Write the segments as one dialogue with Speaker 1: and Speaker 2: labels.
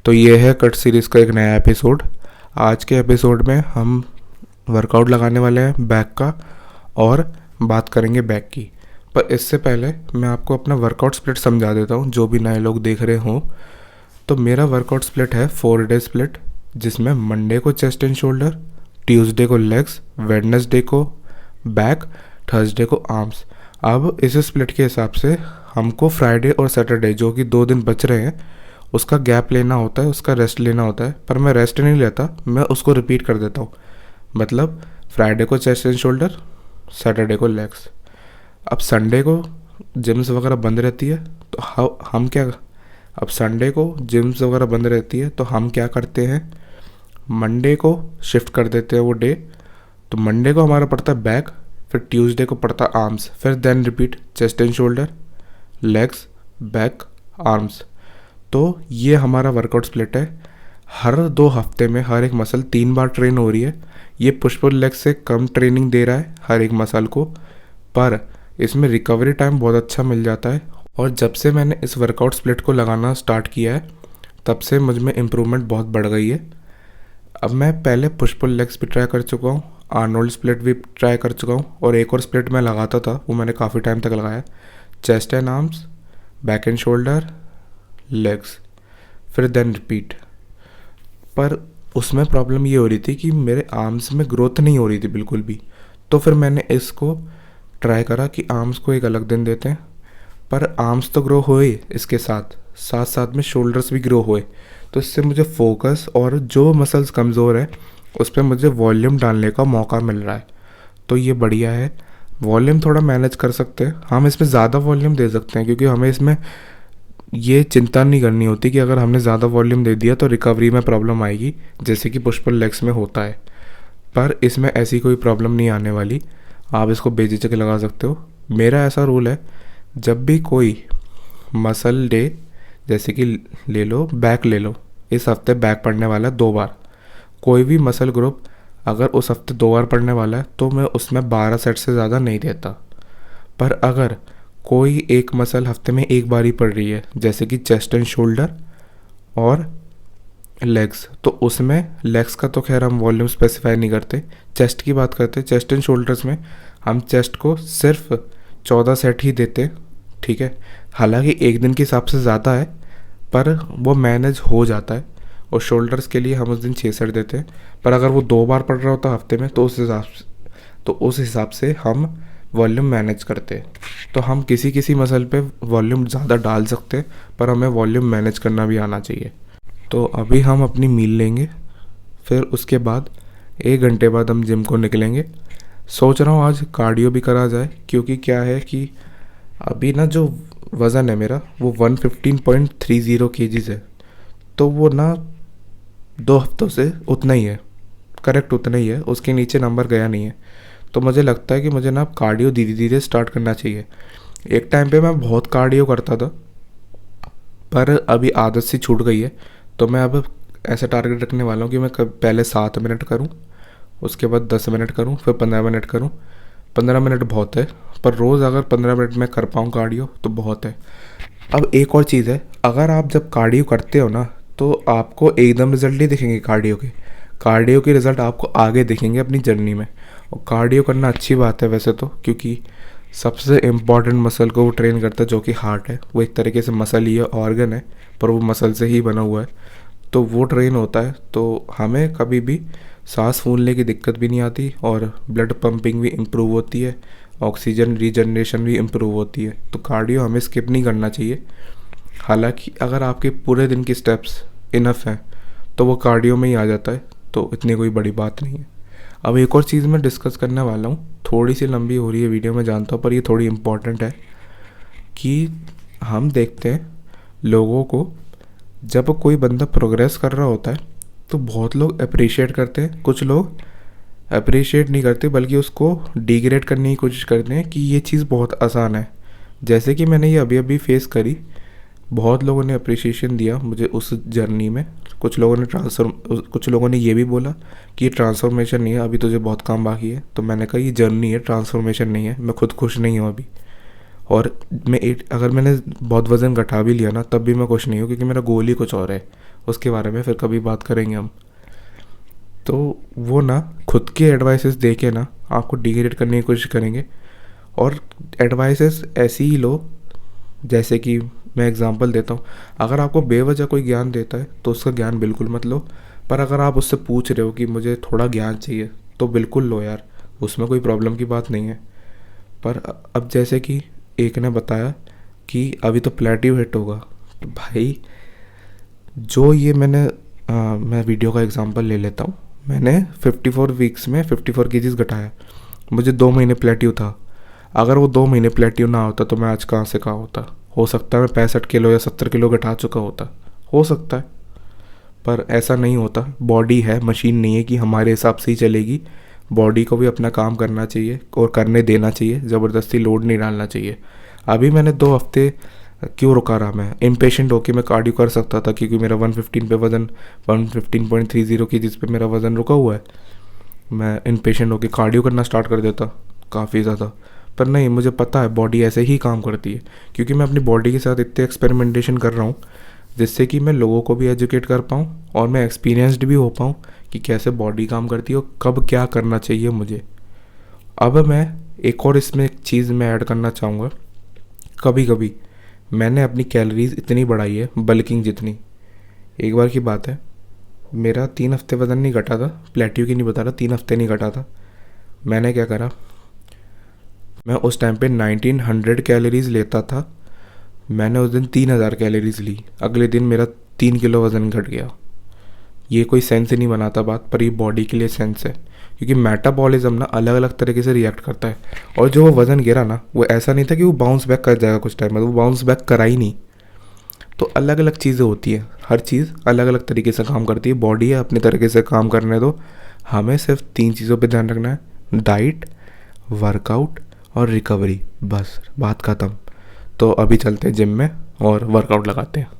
Speaker 1: तो ये है कट सीरीज़ का एक नया एपिसोड। आज के एपिसोड में हम वर्कआउट लगाने वाले हैं बैक का और बात करेंगे बैक की। पर इससे पहले मैं आपको अपना वर्कआउट स्प्लिट समझा देता हूँ, जो भी नए लोग देख रहे हों। तो मेरा वर्कआउट स्प्लिट है 4 डे स्प्लिट, जिसमें मंडे को चेस्ट एंड शोल्डर, ट्यूसडे को लेग्स, वेडनेसडे को बैक, थर्सडे को आर्म्स। अब इस स्प्लिट के हिसाब से हमको फ्राइडे और सैटरडे, जो कि 2 दिन बच रहे हैं, उसका गैप लेना होता है, उसका रेस्ट लेना होता है। पर मैं रेस्ट नहीं लेता, मैं उसको रिपीट कर देता हूँ। मतलब फ्राइडे को चेस्ट एंड शोल्डर, सैटरडे को लेग्स। अब संडे को जिम्स वगैरह बंद रहती है, तो हम क्या अब संडे को जिम्स वगैरह बंद रहती है तो हम क्या करते हैं, मंडे को शिफ्ट कर देते हैं वो डे। तो मंडे को हमारा पड़ता है बैक, फिर ट्यूसडे को पड़ता है आर्म्स, फिर then repeat chest and shoulder, legs, back, arms. तो ये हमारा वर्कआउट स्प्लिट है। हर 2 हफ्ते में हर एक मसल 3 बार ट्रेन हो रही है। ये पुश पुल लेग से कम ट्रेनिंग दे रहा है हर एक मसल को, पर इसमें रिकवरी टाइम बहुत अच्छा मिल जाता है। और जब से मैंने इस वर्कआउट स्प्लिट को लगाना स्टार्ट किया है, तब से मुझ में इम्प्रूवमेंट बहुत बढ़ गई है। अब मैं पहले पुश पुल लेग्स भी ट्राई कर चुका हूँ, आर्नोल्ड स्प्लिट भी ट्राई कर चुका हूँ, और एक और स्प्लिट मैं लगाता था, वो मैंने काफ़ी टाइम तक लगाया, chest and arms, back and shoulder, legs, फिर देन रिपीट। पर उसमें प्रॉब्लम ये हो रही थी कि मेरे आर्म्स में ग्रोथ नहीं हो रही थी बिल्कुल भी। तो फिर मैंने इसको ट्राई करा कि आर्म्स को एक अलग दिन देते हैं। पर आर्म्स तो ग्रो हुए, इसके साथ साथ साथ में शोल्डर्स भी ग्रो हुए। तो इससे मुझे फोकस और जो मसल्स कमज़ोर है उस पर मुझे वॉल्यूम डालने का मौका मिल रहा है। तो ये बढ़िया है। वॉल्यूम थोड़ा मैनेज कर सकते हैं हम, इसमें ज़्यादा वॉल्यूम दे सकते हैं, क्योंकि हमें इसमें ये चिंता नहीं करनी होती कि अगर हमने ज़्यादा वॉल्यूम दे दिया तो रिकवरी में प्रॉब्लम आएगी, जैसे कि पुश पुल लेग्स में होता है। पर इसमें ऐसी कोई प्रॉब्लम नहीं आने वाली, आप इसको बेझिझक लगा सकते हो। मेरा ऐसा रूल है, जब भी कोई मसल डे, जैसे कि ले लो बैक ले लो, इस हफ्ते बैक पढ़ने वाला है 2 बार। कोई भी मसल ग्रुप अगर उस हफ्ते 2 बार पढ़ने वाला है तो मैं उसमें 12 सेट से ज़्यादा नहीं देता। पर अगर कोई एक मसल हफ्ते में 1 बार ही पड़ रही है, जैसे कि चेस्ट एंड शोल्डर और लेग्स, तो उसमें लेग्स का तो खैर हम वॉल्यूम स्पेसिफाई नहीं करते, चेस्ट की बात करते हैं। चेस्ट एंड शोल्डर्स में हम चेस्ट को सिर्फ 14 सेट ही देते, ठीक है। हालांकि एक दिन के हिसाब से ज़्यादा है, पर वो मैनेज हो जाता है। और शोल्डर्स के लिए हम उस दिन 6 सेट देते हैं। पर अगर वो 2 बार पड़ रहा होता हफ्ते में, तो उस हिसाब से हम वॉल्यूम मैनेज करते हैं। तो हम किसी किसी मसल पे वॉल्यूम ज़्यादा डाल सकते हैं, पर हमें वॉल्यूम मैनेज करना भी आना चाहिए। तो अभी हम अपनी मील लेंगे, फिर उसके बाद 1 घंटे बाद हम जिम को निकलेंगे। सोच रहा हूँ आज कार्डियो भी करा जाए, क्योंकि क्या है कि अभी ना जो वज़न है मेरा वो 115.30 kgs है। तो वो ना 2 हफ्तों से उतना ही है, करेक्ट उतना ही है, उसके नीचे नंबर गया नहीं है। तो मुझे लगता है कि मुझे ना कार्डियो धीरे धीरे स्टार्ट करना चाहिए। एक टाइम पे मैं बहुत कार्डियो करता था, पर अभी आदत सी छूट गई है। तो मैं अब ऐसा टारगेट रखने वाला हूँ कि मैं पहले 7 मिनट करूँ, उसके बाद 10 मिनट करूँ, फिर 15 मिनट करूँ। 15 मिनट बहुत है, पर रोज़ अगर 15 मिनट में कर पाऊँ कार्डियो तो बहुत है। अब एक और चीज़ है, अगर आप जब कार्डियो करते हो ना, तो आपको एकदम रिजल्ट नहीं दिखेंगे कार्डियो के रिज़ल्ट आपको आगे दिखेंगे अपनी जर्नी में। और कार्डियो करना अच्छी बात है वैसे तो, क्योंकि सबसे इम्पॉर्टेंट मसल को वो ट्रेन करता है, जो कि हार्ट है। वो एक तरीके से मसल ही है, ऑर्गन है, पर वो मसल से ही बना हुआ है। तो वो ट्रेन होता है, तो हमें कभी भी सांस फूलने की दिक्कत भी नहीं आती, और ब्लड पंपिंग भी इम्प्रूव होती है, ऑक्सीजन रीजनरेशन भी इम्प्रूव होती है। तो कार्डियो हमें स्किप नहीं करना चाहिए। हालांकि अगर आपके पूरे दिन की स्टेप्स इनफ हैं तो वो कार्डियो में ही आ जाता है, तो इतनी कोई बड़ी बात नहीं है। अब एक और चीज़ मैं डिस्कस करने वाला हूँ, थोड़ी सी लंबी हो रही है वीडियो, मैं जानता हूँ, पर ये थोड़ी इम्पॉर्टेंट है। कि हम देखते हैं लोगों को, जब कोई बंदा प्रोग्रेस कर रहा होता है तो बहुत लोग अप्रिशिएट करते हैं, कुछ लोग अप्रिशिएट नहीं करते बल्कि उसको डिग्रेड करने की कोशिश करते हैं कि ये चीज़ बहुत आसान है। जैसे कि मैंने ये अभी अभी फेस करी, बहुत लोगों ने अप्रिशिएशन दिया मुझे उस जर्नी में। कुछ लोगों ने ये भी बोला कि ये ट्रांसफॉर्मेशन नहीं है, अभी तुझे बहुत काम बाकी है। तो मैंने कहा ये जर्नी है, ट्रांसफॉर्मेशन नहीं है। मैं खुद खुश नहीं हूँ अभी, और अगर मैंने बहुत वज़न घटा भी लिया ना, तब भी मैं खुश नहीं हूँ, क्योंकि मेरा गोल ही कुछ और है। उसके बारे में फिर कभी बात करेंगे हम। तो वो ना खुद के एडवाइसेस दे के ना आपको डिग्रेड करने की कोशिश करेंगे, और एडवाइसेस ऐसी ही लो जैसे कि मैं एग्जांपल देता हूँ। अगर आपको बेवजह कोई ज्ञान देता है तो उसका ज्ञान बिल्कुल मत लो, पर अगर आप उससे पूछ रहे हो कि मुझे थोड़ा ज्ञान चाहिए तो बिल्कुल लो यार, उसमें कोई प्रॉब्लम की बात नहीं है। पर अब जैसे कि एक ने बताया कि अभी तो प्लेटिव हिट होगा, तो भाई जो ये मैं वीडियो का एग्जांपल ले लेता हूँ। मैंने 54 वीक्स में 54 केजीज घटाया, मुझे 2 महीने प्लेटिव था। अगर वो 2 महीने प्लेटिव ना होता तो मैं आज कहाँ से कहाँ होता। हो सकता है मैं 65 किलो या 70 किलो घटा चुका होता, हो सकता है, पर ऐसा नहीं होता। बॉडी है, मशीन नहीं है कि हमारे हिसाब से ही चलेगी। बॉडी को भी अपना काम करना चाहिए और करने देना चाहिए, ज़बरदस्ती लोड नहीं डालना चाहिए। अभी मैंने 2 हफ्ते क्यों रुका रहा, मैं इम्पेशेंट होकर मैं कार्डियो कर सकता था क्योंकि मेरा 115 पे वज़न 115.30 के जिस पे मेरा वज़न रुका हुआ है, मैं इम्पेशेंट होकर कार्डियो करना स्टार्ट कर देता काफ़ी ज़्यादा। पर नहीं, मुझे पता है बॉडी ऐसे ही काम करती है, क्योंकि मैं अपनी बॉडी के साथ इतने एक्सपेरिमेंटेशन कर रहा हूँ जिससे कि मैं लोगों को भी एजुकेट कर पाऊँ और मैं एक्सपीरियंस्ड भी हो पाऊँ कि कैसे बॉडी काम करती है और कब क्या करना चाहिए मुझे। अब मैं एक और इसमें एक चीज़ मैं ऐड करना चाहूँगा। कभी कभी मैंने अपनी कैलोरीज इतनी बढ़ाई है, बल्किंग जितनी। एक बार की बात है, मेरा 3 हफ्ते वज़न नहीं घटा था, प्लेटिव की नहीं बता रहा, 3 हफ्ते नहीं घटा था। मैंने क्या करा, मैं उस टाइम पे 1900 कैलोरीज लेता था, मैंने उस दिन 3000 कैलोरीज ली। अगले दिन मेरा 3 किलो वज़न घट गया। ये कोई सेंस ही नहीं बनाता बात, पर ये बॉडी के लिए सेंस है, क्योंकि मेटाबॉलिज्म ना अलग अलग तरीके से रिएक्ट करता है। और जो वो वज़न गिरा ना, वो ऐसा नहीं था कि वो बाउंस बैक कर जाएगा कुछ टाइम में, वो बाउंस बैक करा ही नहीं। तो अलग अलग चीज़ें होती हैं, हर चीज़ अलग अलग तरीके से काम करती है। बॉडी है, अपने तरीके से काम करने दो। हमें सिर्फ 3 चीज़ों पे ध्यान रखना है, डाइट, वर्कआउट और रिकवरी, बस बात ख़त्म। तो अभी चलते हैं जिम में और वर्कआउट लगाते हैं।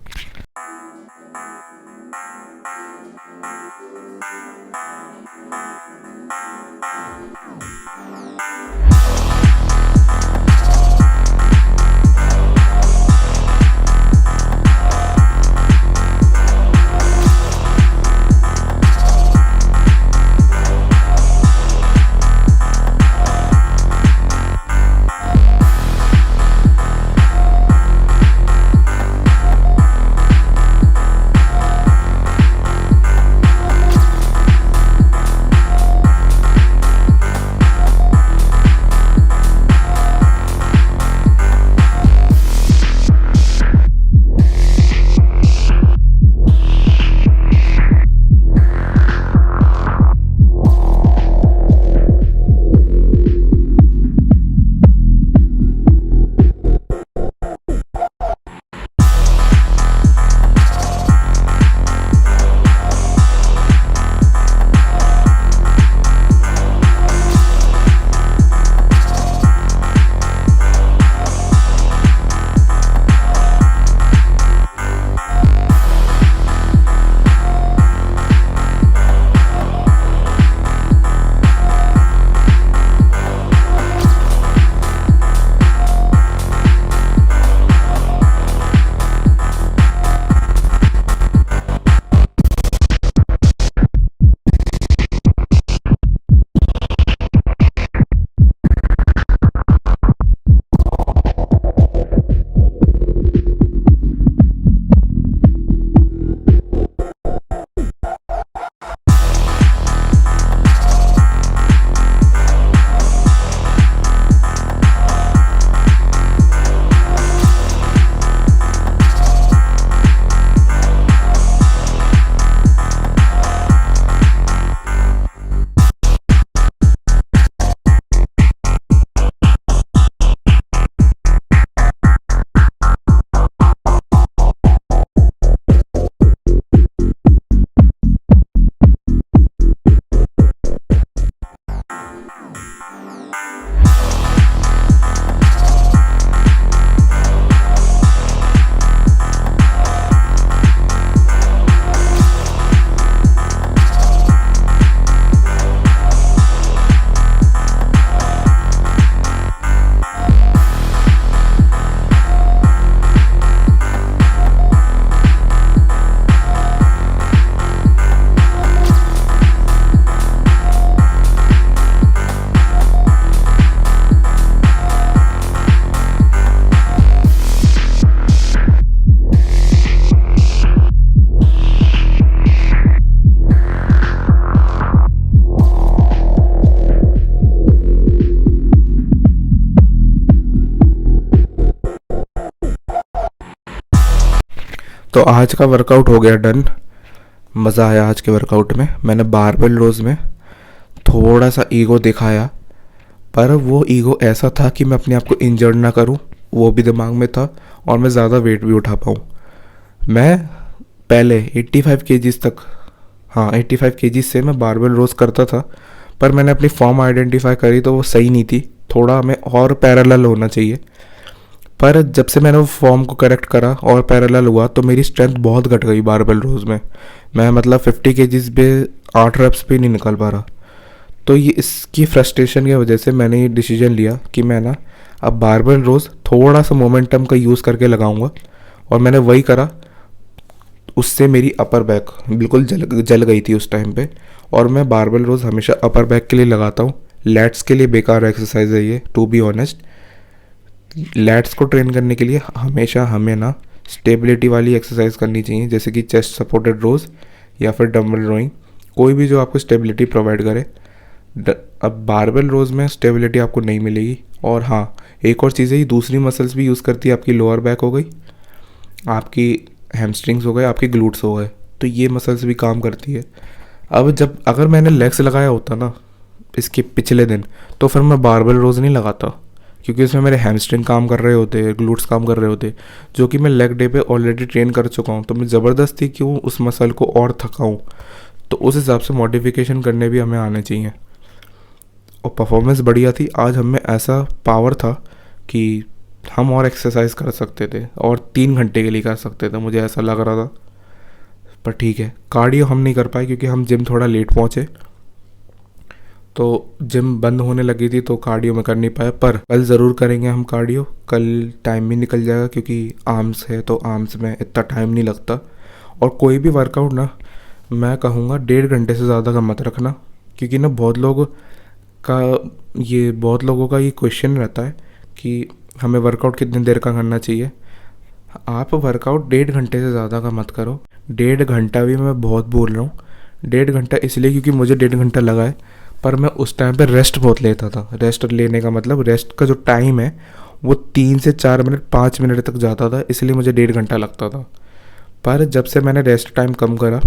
Speaker 1: तो आज का वर्कआउट हो गया डन। मज़ा आया आज के वर्कआउट में। मैंने बारबेल रोज़ में थोड़ा सा ईगो दिखाया, पर वो ईगो ऐसा था कि मैं अपने आप को इंजर्ड ना करूं, वो भी दिमाग में था, और मैं ज़्यादा वेट भी उठा पाऊँ। मैं पहले 85 केजीज़ तक, हाँ 85 केजीज़ से मैं बारबेल रोज़ करता था, पर मैंने अपनी फॉर्म आइडेंटिफाई करी तो वो सही नहीं थी, थोड़ा हमें और पैरेलल होना चाहिए। पर जब से मैंने वो फॉर्म को करेक्ट करा और पैरेलल हुआ तो मेरी स्ट्रेंथ बहुत घट गई बारबेल रोज़ में। मैं मतलब 50 केजीज़ पे 8 रेप्स पे नहीं निकल पा रहा। तो ये इसकी फ्रस्ट्रेशन की वजह से मैंने ये डिसीजन लिया कि मैं ना अब बारबेल रोज़ थोड़ा सा मोमेंटम का यूज़ करके लगाऊंगा, और मैंने वही करा। उससे मेरी अपर बैक बिल्कुल जल गई थी उस टाइम पे। और मैं बारबेल रोज़ हमेशा अपर बैक के लिए लगाता हूँ। लैट्स के लिए बेकार एक्सरसाइज है ये, टू बी ऑनेस्ट। लैट्स को ट्रेन करने के लिए हमेशा हमें ना स्टेबिलिटी वाली एक्सरसाइज करनी चाहिए, जैसे कि चेस्ट सपोर्टेड रोज़ या फिर डम्बल रोइंग, कोई भी जो आपको स्टेबिलिटी प्रोवाइड करे। अब बारबेल रोज़ में स्टेबिलिटी आपको नहीं मिलेगी। और हाँ, एक और चीज़ है, ये दूसरी मसल्स भी यूज़ करती है। आपकी लोअर बैक हो गई, आपकी हैमस्ट्रिंग्स हो गए, आपके ग्लूट्स हो गए, तो ये मसल्स भी काम करती है। अब जब अगर मैंने लेग्स लगाया होता ना इसके पिछले दिन, तो फिर मैं बारबेल रोज़ नहीं लगाता, क्योंकि इसमें मेरे हैमस्ट्रिंग काम कर रहे होते, ग्लूट्स काम कर रहे होते, जो कि मैं लेग डे पे ऑलरेडी ट्रेन कर चुका हूँ। तो मैं ज़बरदस्ती क्यों उस मसल को और थकाऊँ। तो उस हिसाब से मॉडिफिकेशन करने भी हमें आने चाहिए। और परफॉर्मेंस बढ़िया थी आज, हमें ऐसा पावर था कि हम और एक्सरसाइज कर सकते थे और 3 घंटे के लिए कर सकते थे, मुझे ऐसा लग रहा था। पर ठीक है, कार्डियो हम नहीं कर पाए क्योंकि हम जिम थोड़ा लेट पहुँचे, तो जिम बंद होने लगी थी, तो कार्डियो में कर नहीं पाया। पर कल ज़रूर करेंगे हम कार्डियो। कल टाइम भी निकल जाएगा क्योंकि आर्म्स है, तो आर्म्स में इतना टाइम नहीं लगता। और कोई भी वर्कआउट ना, मैं कहूँगा 1.5 घंटे से ज़्यादा का मत रखना, क्योंकि ना बहुत लोगों का ये क्वेश्चन रहता है कि हमें वर्कआउट कितनी देर का करना चाहिए। आप वर्कआउट 1.5 घंटे से ज़्यादा का मत करो। 1.5 घंटा भी मैं बहुत बोल रहा हूँ। 1.5 घंटा इसलिए क्योंकि मुझे 1.5 घंटा लगा है, पर मैं उस टाइम पे रेस्ट बहुत लेता था। रेस्ट लेने का मतलब रेस्ट का जो टाइम है वो 3 से 4 मिनट 5 मिनट तक जाता था, इसलिए मुझे 1.5 घंटा लगता था। पर जब से मैंने रेस्ट टाइम कम करा,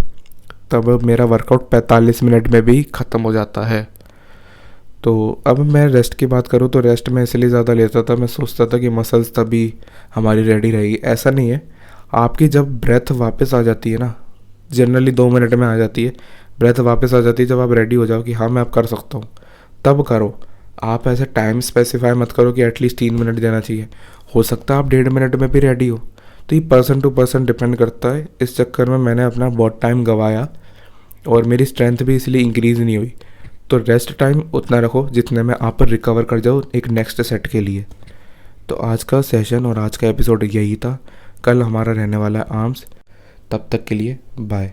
Speaker 1: तब मेरा वर्कआउट 45 मिनट में भी ख़त्म हो जाता है। तो अब मैं रेस्ट की बात करूँ तो रेस्ट में इसलिए ज़्यादा लेता था, मैं सोचता था कि मसल्स तभी हमारी रेडी रहेगी। ऐसा नहीं है। आपकी जब ब्रेथ वापस आ जाती है ना, जनरली 2 मिनट में आ जाती है, ब्रेथ वापस आ जाती है जब आप रेडी हो जाओ कि हाँ मैं अब कर सकता हूँ, तब करो। आप ऐसे टाइम स्पेसिफाई मत करो कि एटलीस्ट 3 मिनट देना चाहिए। हो सकता है आप 1.5 मिनट में भी रेडी हो। तो ये पर्सन टू पर्सन डिपेंड करता है। इस चक्कर में मैंने अपना बहुत टाइम गंवाया और मेरी स्ट्रेंथ भी इसलिए इंक्रीज़ नहीं हुई। तो रेस्ट टाइम उतना रखो जितने में आप रिकवर कर जाओ एक नेक्स्ट सेट के लिए। तो आज का सेशन और आज का एपिसोड यही था। कल हमारा रहने वाला है आर्म्स। तब तक के लिए बाय।